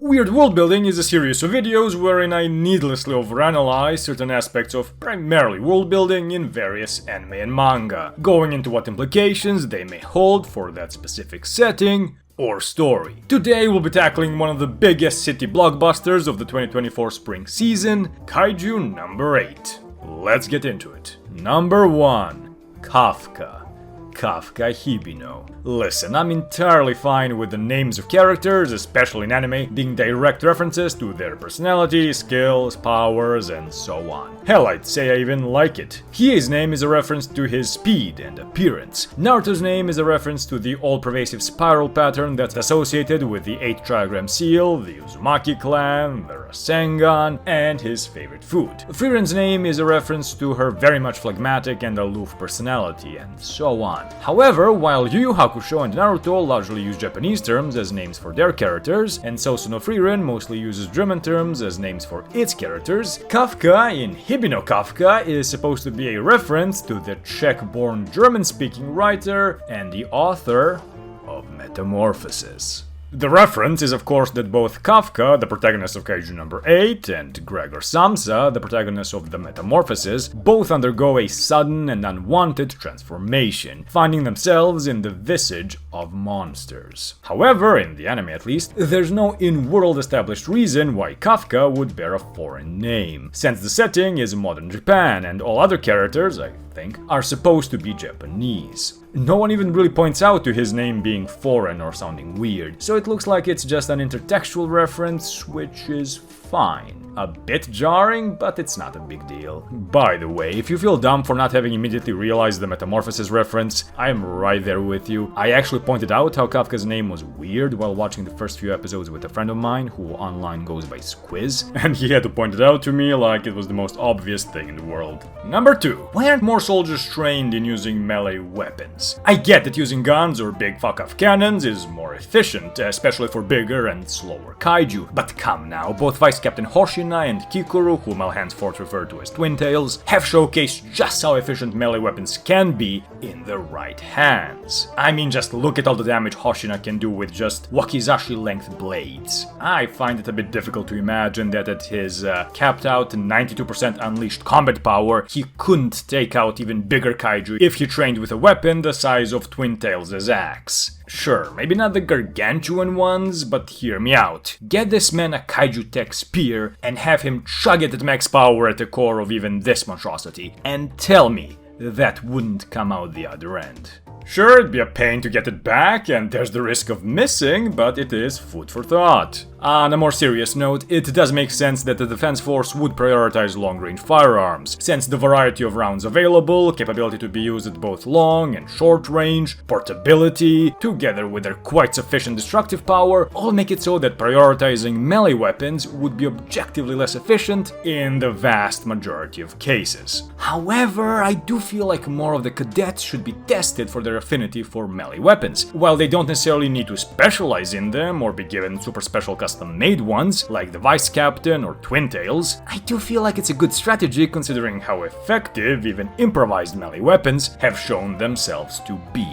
Weird World Building is a series of videos wherein I needlessly overanalyze certain aspects of primarily world building in various anime and manga, going into what implications they may hold for that specific setting or story. Today we'll be tackling one of the biggest city blockbusters of the 2024 spring season, Kaiju number 8. Let's get into it. Number 1. Kafka. Kafka Hibino. Listen, I'm entirely fine with the names of characters, especially in anime, being direct references to their personality, skills, powers, and so on. Hell, I'd say I even like it. Hiei's name is a reference to his speed and appearance. Naruto's name is a reference to the all-pervasive spiral pattern that's associated with the 8 trigram seal, the Uzumaki clan, the Rasengan, and his favorite food. Friren's name is a reference to her very much phlegmatic and aloof personality, and so on. However, while Yu Yu Hakusho and Naruto largely use Japanese terms as names for their characters, and Sousou no Frieren mostly uses German terms as names for its characters, Kafka in Hibino Kafka is supposed to be a reference to the Czech-born German-speaking writer and the author of Metamorphosis. The reference is of course that both Kafka, the protagonist of Kaiju number 8, and Gregor Samsa, the protagonist of the Metamorphosis, both undergo a sudden and unwanted transformation, finding themselves in the visage of monsters. However, in the anime at least, there's no in-world established reason why Kafka would bear a foreign name, since the setting is modern Japan and all other characters, I think, are supposed to be Japanese. No one even really points out to his name being foreign or sounding weird, so it looks like it's just an intertextual reference, which is fine. A bit jarring, but it's not a big deal. By the way, if you feel dumb for not having immediately realized the Metamorphosis reference, I am right there with you. I actually pointed out how Kafka's name was weird while watching the first few episodes with a friend of mine who online goes by Squiz, and he had to point it out to me like it was the most obvious thing in the world. Number 2. Why aren't more soldiers trained in using melee weapons? I get that using guns or big fuck-off cannons is more efficient, especially for bigger and slower kaiju, but come now, both Vice Captain Hoshina and Kikuru, whom I'll henceforth refer to as Twin Tails, have showcased just how efficient melee weapons can be in the right hands. I mean, just look at all the damage Hoshina can do with just wakizashi-length blades. I find it a bit difficult to imagine that at his capped out 92% unleashed combat power, he couldn't take out even bigger kaiju if he trained with a weapon the size of Twin Tails' axe. Sure, maybe not the gargantuan ones, but hear me out. Get this man a kaiju tech spear and have him chug it at max power at the core of even this monstrosity, and tell me that wouldn't come out the other end. Sure, it'd be a pain to get it back, and there's the risk of missing, but it is food for thought. On a more serious note, it does make sense that the defense force would prioritize long-range firearms, since the variety of rounds available, capability to be used at both long and short range, portability, together with their quite sufficient destructive power, all make it so that prioritizing melee weapons would be objectively less efficient in the vast majority of cases. However, I do feel like more of the cadets should be tested for their affinity for melee weapons. While they don't necessarily need to specialize in them or be given super special custom-made ones, like the Vice Captain or Twin Tails, I do feel like it's a good strategy considering how effective even improvised melee weapons have shown themselves to be.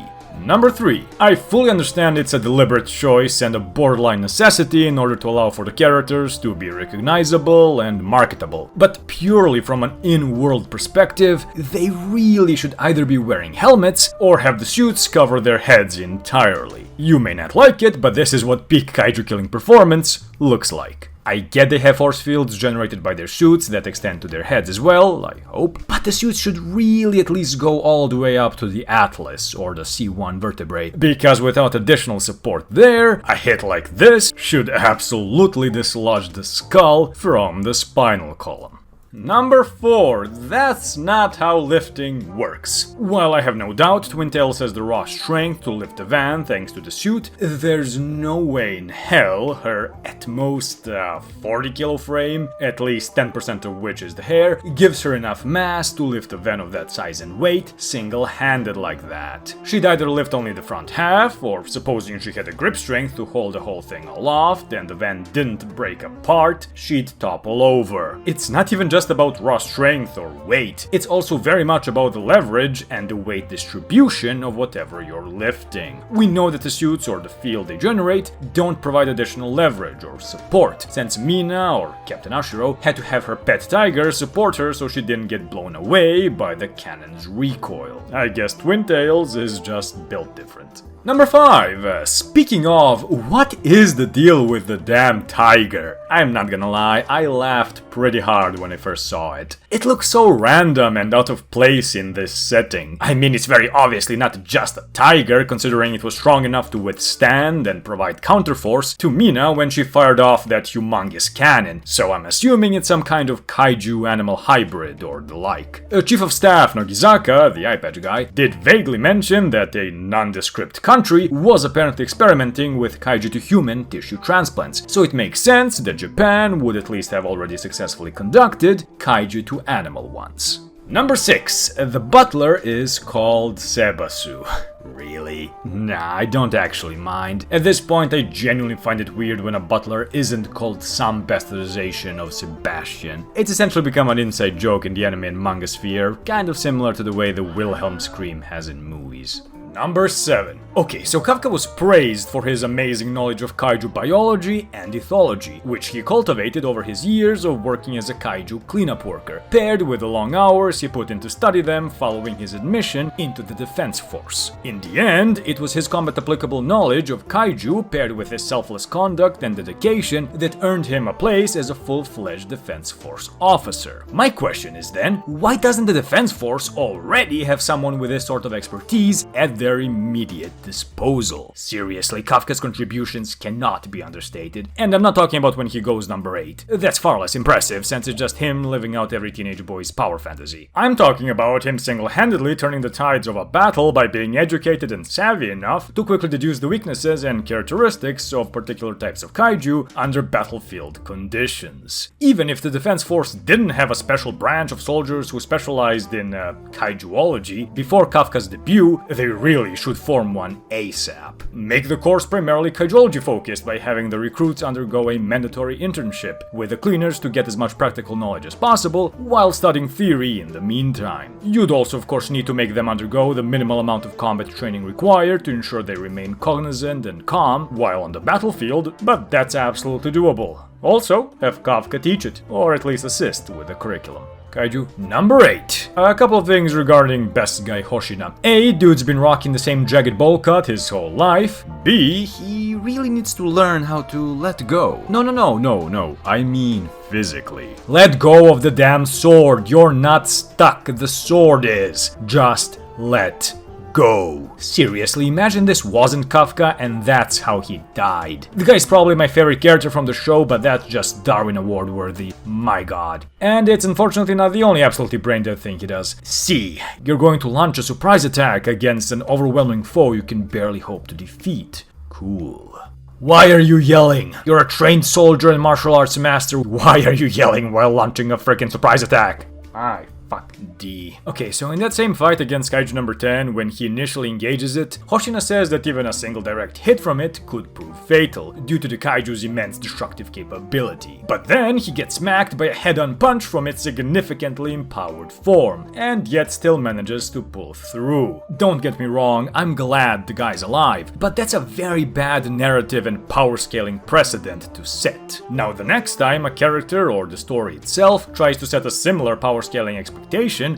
Number 3. I fully understand it's a deliberate choice and a borderline necessity in order to allow for the characters to be recognizable and marketable, but purely from an in-world perspective, they really should either be wearing helmets or have the suits cover their heads entirely. You may not like it, but this is what peak kaiju killing performance looks like. I get they have force fields generated by their suits that extend to their heads as well, I hope, but the suits should really at least go all the way up to the atlas or the C1 vertebrae, because without additional support there, a hit like this should absolutely dislodge the skull from the spinal column. Number 4. That's not how lifting works. While I have no doubt Twin Tails has the raw strength to lift a van thanks to the suit, there's no way in hell her at most 40 kilo frame, at least 10% of which is the hair, gives her enough mass to lift a van of that size and weight single-handed like that. She'd either lift only the front half, or supposing she had the grip strength to hold the whole thing aloft and the van didn't break apart, she'd topple over. It's not even just just about raw strength or weight. It's also very much about the leverage and the weight distribution of whatever you're lifting. We know that the suits or the field they generate don't provide additional leverage or support, since Mina, or Captain Ashiro, had to have her pet tiger support her so she didn't get blown away by the cannon's recoil. I guess Twin Tails is just built different. Number 5. Speaking of, what is the deal with the damn tiger? I'm not gonna lie, I laughed pretty hard when I first saw it. It looks so random and out of place in this setting. I mean, it's very obviously not just a tiger, considering it was strong enough to withstand and provide counterforce to Mina when she fired off that humongous cannon, so I'm assuming it's some kind of kaiju animal hybrid or the like. Chief of Staff Nogizaka, the eye patch guy, did vaguely mention that a nondescript country was apparently experimenting with kaiju to human tissue transplants, so it makes sense that Japan would at least have already successfully conducted kaiju to animal ones. Number 6. The butler is called Sebasu. Really? Nah, I don't actually mind. At this point, I genuinely find it weird when a butler isn't called some bastardization of Sebastian. It's essentially become an inside joke in the anime and manga sphere, kind of similar to the way the Wilhelm scream has in movies. Number 7. Okay, so Kafka was praised for his amazing knowledge of kaiju biology and ethology, which he cultivated over his years of working as a kaiju cleanup worker, paired with the long hours he put in to study them following his admission into the defense force. In the end, it was his combat-applicable knowledge of kaiju paired with his selfless conduct and dedication that earned him a place as a full-fledged defense force officer. My question is then, why doesn't the defense force already have someone with this sort of expertise at their immediate disposal? Seriously, Kafka's contributions cannot be understated, and I'm not talking about when he goes number 8. That's far less impressive, since it's just him living out every teenage boy's power fantasy. I'm talking about him single-handedly turning the tides of a battle by being educated and savvy enough to quickly deduce the weaknesses and characteristics of particular types of kaiju under battlefield conditions. Even if the defense force didn't have a special branch of soldiers who specialized in kaijuology before Kafka's debut, they really should form one ASAP. Make the course primarily kaijology focused by having the recruits undergo a mandatory internship with the cleaners to get as much practical knowledge as possible while studying theory in the meantime. You'd also of course need to make them undergo the minimal amount of combat training required to ensure they remain cognizant and calm while on the battlefield, but that's absolutely doable. Also, have Kafka teach it, or at least assist with the curriculum. Kaiju number 8. A couple of things regarding best guy Hoshina. A, dude's been rocking the same jagged bowl cut his whole life. B, he really needs to learn how to let go. No, I mean physically. Let go of the damn sword. You're not stuck. The sword is. Just let go. Seriously, imagine this wasn't Kafka and that's how he died. The guy's probably my favorite character from the show, but that's just Darwin Award worthy. My god. And it's unfortunately not the only absolutely braindead thing he does. C. You're going to launch a surprise attack against an overwhelming foe you can barely hope to defeat. Cool. Why are you yelling? You're a trained soldier and martial arts master. Why are you yelling while launching a freaking surprise attack? Fuck D. Okay, so in that same fight against Kaiju number 10, when he initially engages it, Hoshina says that even a single direct hit from it could prove fatal, due to the Kaiju's immense destructive capability. But then he gets smacked by a head-on punch from its significantly empowered form, and yet still manages to pull through. Don't get me wrong, I'm glad the guy's alive, but that's a very bad narrative and power-scaling precedent to set. Now the next time a character or the story itself tries to set a similar power-scaling expectation,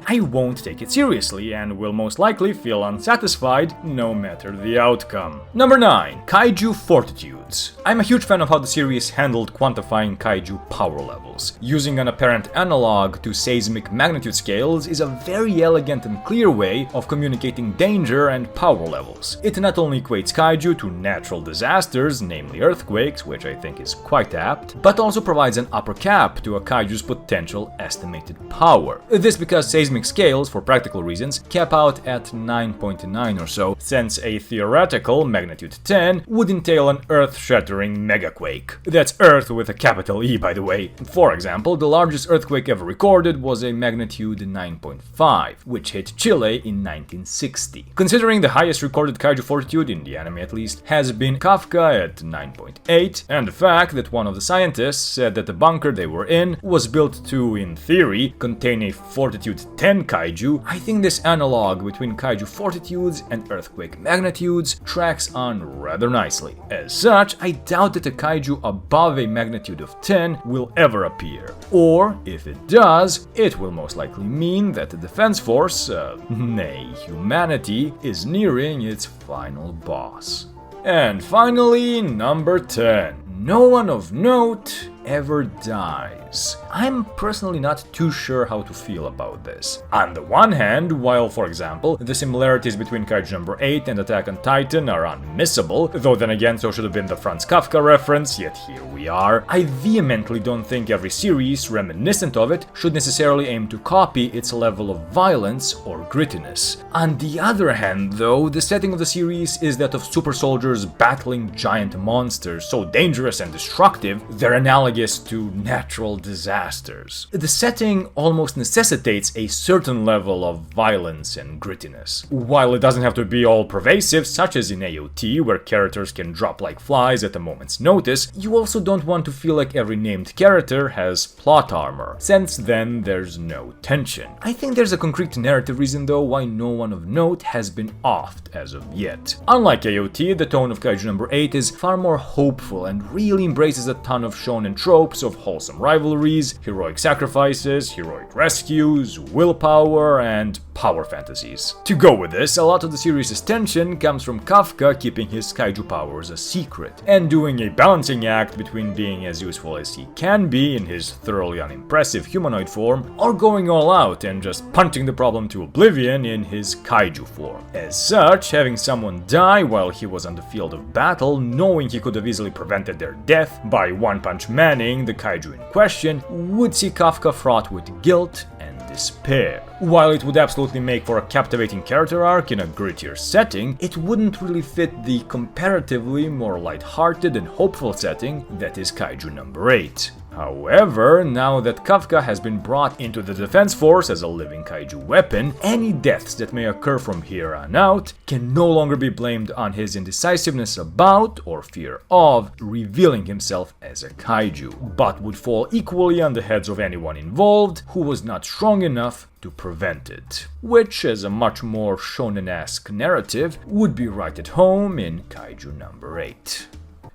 I won't take it seriously and will most likely feel unsatisfied no matter the outcome. Number 9. Kaiju Fortitudes. I'm a huge fan of how the series handled quantifying kaiju power levels. Using an apparent analog to seismic magnitude scales is a very elegant and clear way of communicating danger and power levels. It not only equates kaiju to natural disasters, namely earthquakes, which I think is quite apt, but also provides an upper cap to a kaiju's potential estimated power. This because seismic scales, for practical reasons, cap out at 9.9 or so, since a theoretical magnitude 10 would entail an earth-shattering megaquake. That's Earth with a capital E, by the way. For example, the largest earthquake ever recorded was a magnitude 9.5, which hit Chile in 1960. Considering the highest recorded kaiju fortitude, in the anime at least, has been Kafka at 9.8, and the fact that one of the scientists said that the bunker they were in was built to, in theory, contain a fortitude 10 kaiju, I think this analog between kaiju fortitudes and earthquake magnitudes tracks on rather nicely. As such, I doubt that a kaiju above a magnitude of 10 will ever appear. Or, if it does, it will most likely mean that the defense force, nay, humanity, is nearing its final boss. And finally, number 10. No one of note ever dies. I'm personally not too sure how to feel about this. On the one hand, while, for example, the similarities between Kaiju number 8 and Attack on Titan are unmissable, though then again so should have been the Franz Kafka reference, yet here we are, I vehemently don't think every series reminiscent of it should necessarily aim to copy its level of violence or grittiness. On the other hand, though, the setting of the series is that of super soldiers battling giant monsters so dangerous and destructive, they're analogous to natural disasters. The setting almost necessitates a certain level of violence and grittiness. While it doesn't have to be all pervasive, such as in AOT, where characters can drop like flies at a moment's notice, you also don't want to feel like every named character has plot armor, since then there's no tension. I think there's a concrete narrative reason though why no one of note has been offed as of yet. Unlike AOT, the tone of Kaiju number 8 is far more hopeful and really embraces a ton of shonen tropes of wholesome rivalries, heroic sacrifices, heroic rescues, willpower, and power fantasies. To go with this, a lot of the series' tension comes from Kafka keeping his kaiju powers a secret, and doing a balancing act between being as useful as he can be in his thoroughly unimpressive humanoid form, or going all out and just punching the problem to oblivion in his kaiju form. As such, having someone die while he was on the field of battle, knowing he could have easily prevented their death by one-punch manning the kaiju in question, would see Kafka fraught with guilt and despair. While it would absolutely make for a captivating character arc in a grittier setting, it wouldn't really fit the comparatively more lighthearted and hopeful setting that is Kaiju number 8. However, now that Kafka has been brought into the defense force as a living kaiju weapon, any deaths that may occur from here on out can no longer be blamed on his indecisiveness about, or fear of, revealing himself as a kaiju, but would fall equally on the heads of anyone involved who was not strong enough to prevent it. Which, as a much more shonen-esque narrative, would be right at home in Kaiju number 8.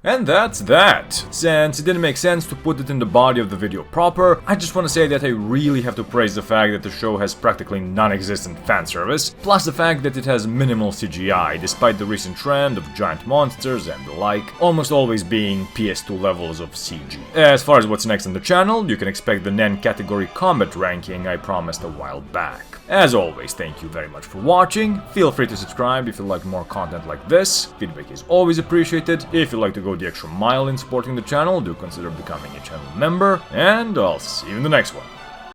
And that's that! Since it didn't make sense to put it in the body of the video proper, I just want to say that I really have to praise the fact that the show has practically non-existent fan service, plus the fact that it has minimal CGI, despite the recent trend of giant monsters and the like, almost always being PS2 levels of CG. As far as what's next on the channel, you can expect the NEN category combat ranking I promised a while back. As always, thank you very much for watching, feel free to subscribe if you like more content like this, feedback is always appreciated, if you'd like to go the extra mile in supporting the channel, do consider becoming a channel member, and I'll see you in the next one.